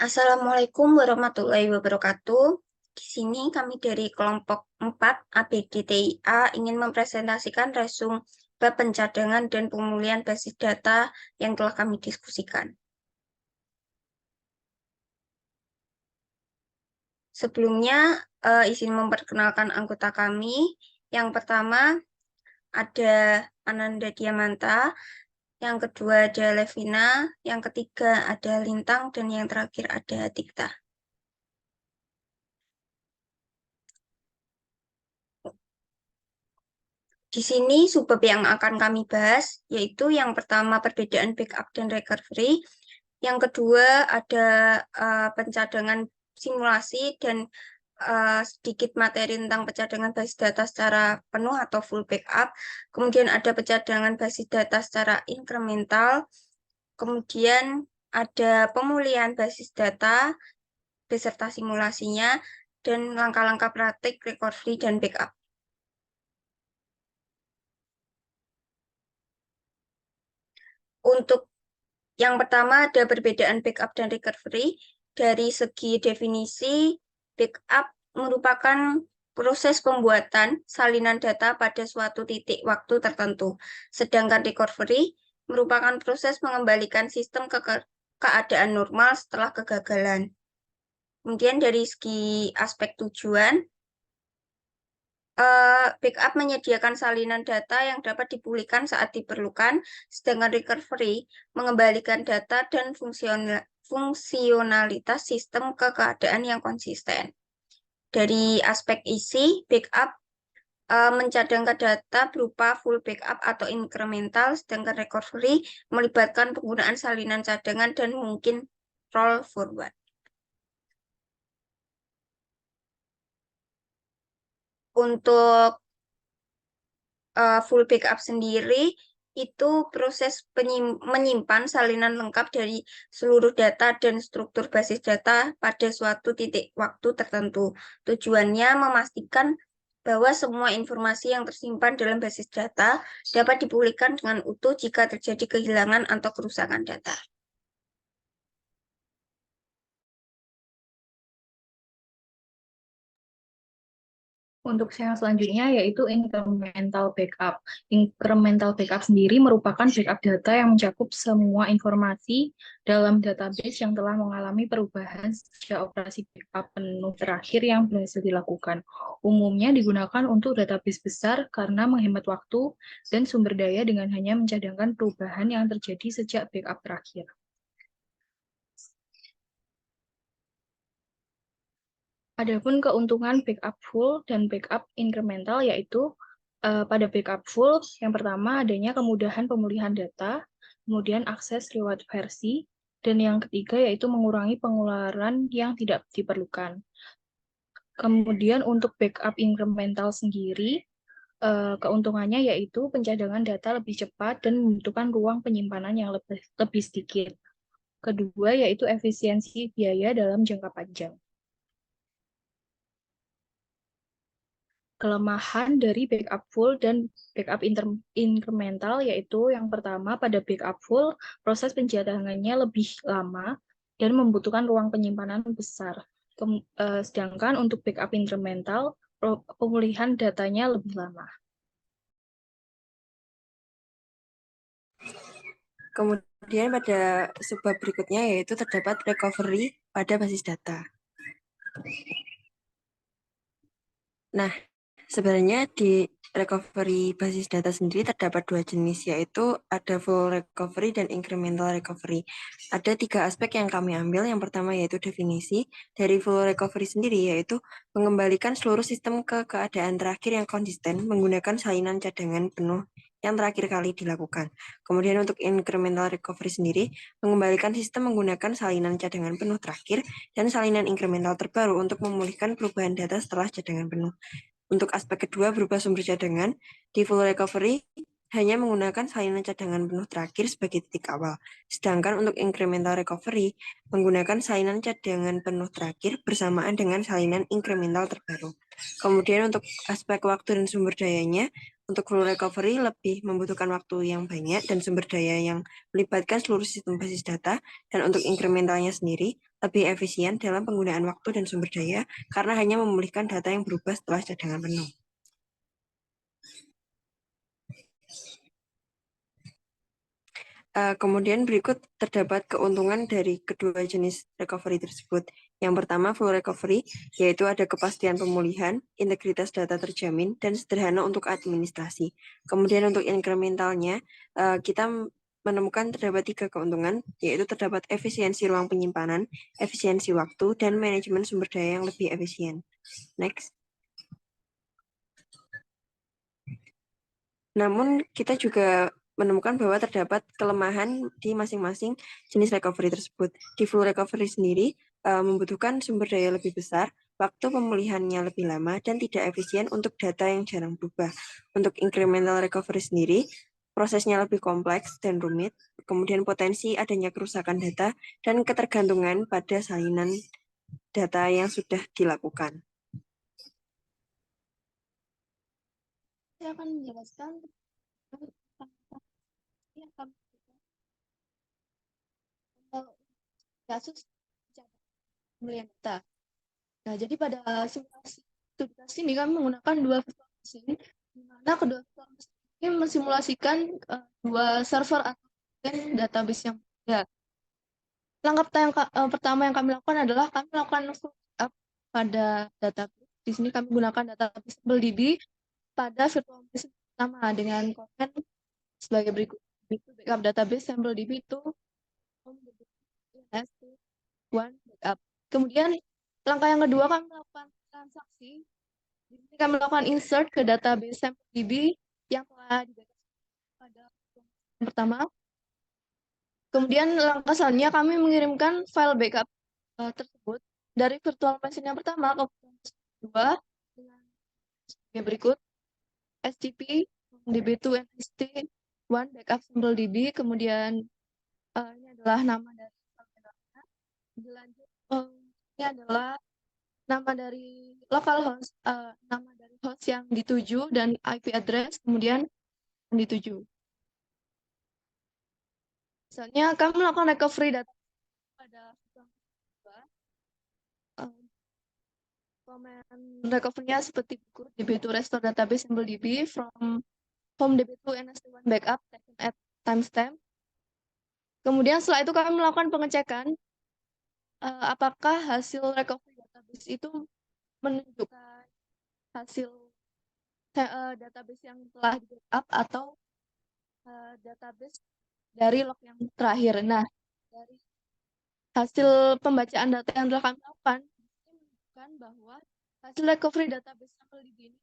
Assalamualaikum warahmatullahi wabarakatuh. Di sini kami dari kelompok 4 ABDTIA ingin mempresentasikan resum bab pencadangan dan pemulihan basis data yang telah kami diskusikan. Sebelumnya, izin memperkenalkan anggota kami. Yang pertama ada Ananda Diamanta, yang kedua ada Levina, yang ketiga ada Lintang, dan yang terakhir ada Tikta. Di sini subbab yang akan kami bahas yaitu yang pertama perbedaan backup dan recovery, yang kedua ada pencadangan simulasi dan sedikit materi tentang pencadangan basis data secara penuh atau full backup, kemudian ada pencadangan basis data secara incremental, kemudian ada pemulihan basis data beserta simulasinya, dan langkah-langkah praktik recovery dan backup. Untuk yang pertama ada perbedaan backup dan recovery. Dari segi definisi, backup merupakan proses pembuatan salinan data pada suatu titik waktu tertentu. Sedangkan recovery merupakan proses mengembalikan sistem ke keadaan normal setelah kegagalan. Kemudian dari segi aspek tujuan, backup menyediakan salinan data yang dapat dipulihkan saat diperlukan, sedangkan recovery mengembalikan data dan fungsionalitas sistem ke keadaan yang konsisten. Dari aspek isi, backup mencadangkan data berupa full backup atau incremental, sedangkan recovery melibatkan penggunaan salinan cadangan dan mungkin roll forward. Untuk full backup sendiri itu proses menyimpan salinan lengkap dari seluruh data dan struktur basis data pada suatu titik waktu tertentu. Tujuannya memastikan bahwa semua informasi yang tersimpan dalam basis data dapat dipulihkan dengan utuh jika terjadi kehilangan atau kerusakan data. Untuk yang selanjutnya yaitu incremental backup. Incremental backup sendiri merupakan backup data yang mencakup semua informasi dalam database yang telah mengalami perubahan sejak operasi backup penuh terakhir yang berhasil dilakukan. Umumnya digunakan untuk database besar karena menghemat waktu dan sumber daya dengan hanya mencadangkan perubahan yang terjadi sejak backup terakhir. Adapun keuntungan backup full dan backup incremental yaitu pada backup full yang pertama adanya kemudahan pemulihan data, kemudian akses lewat versi, dan yang ketiga yaitu mengurangi pengeluaran yang tidak diperlukan. Kemudian untuk backup incremental sendiri, keuntungannya yaitu pencadangan data lebih cepat dan membutuhkan ruang penyimpanan yang lebih sedikit. Kedua yaitu efisiensi biaya dalam jangka panjang. Kelemahan dari backup full dan backup incremental yaitu yang pertama pada backup full proses pencadangannya lebih lama dan membutuhkan ruang penyimpanan besar. Sedangkan untuk backup incremental pemulihan datanya lebih lama. Kemudian pada subbab berikutnya yaitu terdapat recovery pada basis data. Nah, sebenarnya di recovery basis data sendiri terdapat dua jenis, yaitu ada full recovery dan incremental recovery. Ada tiga aspek yang kami ambil. Yang pertama yaitu definisi. Dari full recovery sendiri yaitu mengembalikan seluruh sistem ke keadaan terakhir yang konsisten menggunakan salinan cadangan penuh yang terakhir kali dilakukan. Kemudian untuk incremental recovery sendiri, mengembalikan sistem menggunakan salinan cadangan penuh terakhir dan salinan incremental terbaru untuk memulihkan perubahan data setelah cadangan penuh. Untuk aspek kedua berupa sumber cadangan, di full recovery hanya menggunakan salinan cadangan penuh terakhir sebagai titik awal. Sedangkan untuk incremental recovery, menggunakan salinan cadangan penuh terakhir bersamaan dengan salinan incremental terbaru. Kemudian untuk aspek waktu dan sumber dayanya, untuk full recovery lebih membutuhkan waktu yang banyak dan sumber daya yang melibatkan seluruh sistem basis data, dan untuk incrementalnya sendiri lebih efisien dalam penggunaan waktu dan sumber daya karena hanya memulihkan data yang berubah setelah cadangan penuh. Kemudian berikut terdapat keuntungan dari kedua jenis recovery tersebut. Yang pertama, full recovery, yaitu ada kepastian pemulihan, integritas data terjamin, dan sederhana untuk administrasi. Kemudian untuk incrementalnya, kita menemukan terdapat 3 keuntungan, yaitu terdapat efisiensi ruang penyimpanan, efisiensi waktu, dan manajemen sumber daya yang lebih efisien. Next. Namun, kita juga menemukan bahwa terdapat kelemahan di masing-masing jenis recovery tersebut. Di full recovery sendiri membutuhkan sumber daya lebih besar, waktu pemulihannya lebih lama, dan tidak efisien untuk data yang jarang berubah. Untuk incremental recovery sendiri, prosesnya lebih kompleks dan rumit, kemudian potensi adanya kerusakan data, dan ketergantungan pada salinan data yang sudah dilakukan. Saya akan menjelaskan kasus pembelian data. Nah, jadi pada simulasi tugas ini kami menggunakan 2 virtual machine, di mana kedua virtual machine ini mensimulasikan 2 server atau database yang berbeda. Langkah pertama yang kami lakukan adalah kami melakukan backup pada database. Di sini kami gunakan database SampleDB pada virtual machine pertama dengan komen sebagai berikut. Backup database SampleDB itu one backup. Kemudian langkah yang kedua kami melakukan transaksi. Di sini kami melakukan insert ke database SampleDB yang telah di-backup pada yang pertama. Kemudian langkah selanjutnya kami mengirimkan file backup tersebut dari virtual machine yang pertama ke virtual machine kedua dengan sebagai berikut: STP db2 nst1 backup SampleDB, kemudian ini adalah nama dari backupnya. Dilanjut ini adalah nama dari localhost, nama dari host yang dituju dan IP address kemudian yang dituju. Misalnya kami melakukan recovery data pada komen recovery-nya seperti berikut: db2 restore database SampleDB from home db2 nst1 backup taken at timestamp. Kemudian setelah itu kami melakukan pengecekan apakah hasil recovery database itu menunjukkan hasil database yang telah di backup atau database dari log yang terakhir. Nah, dari hasil pembacaan data yang telah kami lakukan menunjukkan bahwa hasil recovery database SampleDB ini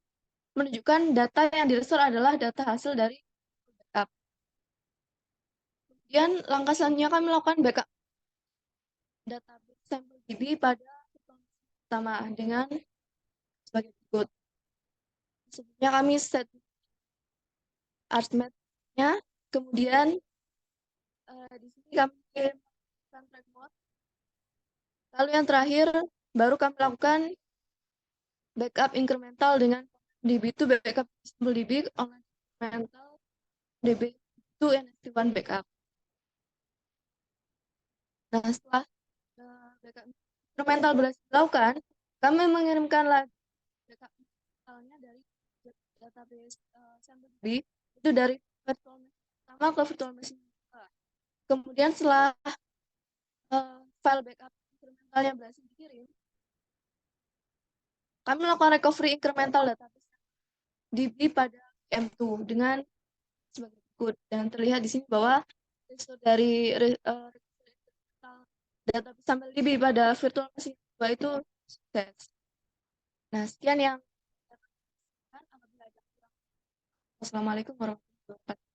menunjukkan data yang di-restore adalah data hasil dari backup. Kemudian langkah selanjutnya kami melakukan backup database SampleDB pada pertama dengan sebagai berikut. Sebelumnya kami set arithmetic-nya, kemudian di sini kami kirimkan track mode. Lalu yang terakhir baru kami lakukan backup incremental dengan db2 backup SampleDB online incremental db2 nst1 backup. Nah, setelah backup incremental berhasil dilakukan, kami mengirimkan lagi backup incrementalnya dari database SampleDB itu dari virtual machine pertama ke virtual machine kedua. Kemudian setelah file backup incrementalnya berhasil dikirim, kami melakukan recovery incremental database DB pada M2 dengan sebagai berikut. Dan terlihat di sini bahwa dari database SampleDB pada virtual machine kedua itu sukses. Nah, sekian yang apabila ada kurang. Wassalamualaikum warahmatullahi wabarakatuh.